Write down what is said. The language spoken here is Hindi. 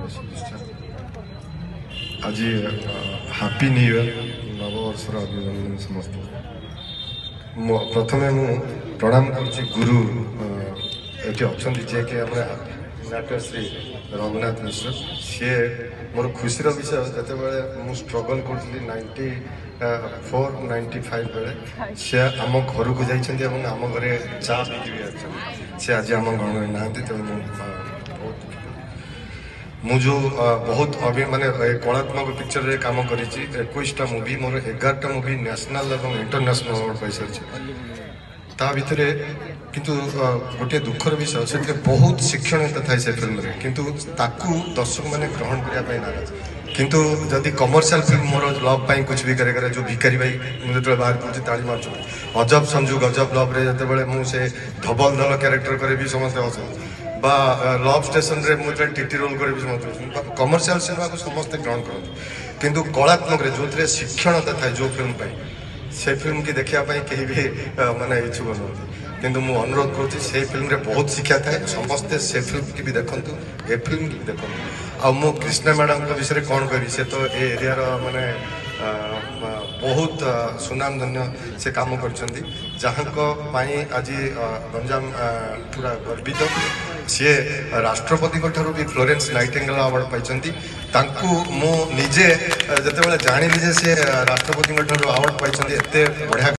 आज हैप्पी न्यू ईयर नववर्षर अभिनंदन समस्त। प्रथमे मु प्रणाम करुच्ची गुरु ये अच्छा जे कि नाट्यश्री रघुनाथ मिश्र सी मोर खुशी विषय जिते बड़े स्ट्रगल करी 94-95 बेले सी आम घर को जाइए आम घर चा पीकि सी आज आम घर में ना बहुत मु जो बहुत माने कलात्मक पिक्चर रे काम करी 21टा मूवी मोर 11टा मूवी नेशनल और इंटरनेशनल अवार्ड पाई सारी ता भितर किंतु गोटे दुखर विषय से बहुत शिक्षणीयता था से फिल्म रे किंतु ताकू दर्शक माने ग्रहण करने नाराज किंतु जदि कमर्शियल फिल्म मोर लव पाई कुछ भी करे जो भिखारी भाई मुझे बाहर कर ताली मार्च अजब संजू गजब लव रे जते मुझे धबल धल क्यारेक्टर करे भी समस्त हस बा लव स्टेशन रे मुझे टीटी रोल करे भी समस्त कमर्शियल सिनेमा को समस्त ग्रहण करते किंतु कलात्मक जो शिक्षणता था जो फिल्म पाई से फिल्म की देखापी कहीं भी माने इच्छुक नुहति किंतु मु अनुरोध करुँच से फिल्म रे बहुत शिक्षा थाए समस्ते से फिल्म की भी देखु ए फिल्म की देखु आ मु कृष्णा मैडम विषय कौन कह से तो ए एरिया माने बहुत सुनाम धन्य से काम करछंती जहाँ आज गंजाम पूरा गर्वित सी राष्ट्रपति भी फ्लोरेंस नाइटिंगेल अवार्ड पाई मु निजे जिते जानी जे सी राष्ट्रपति अवार्ड पाई एत बढ़िया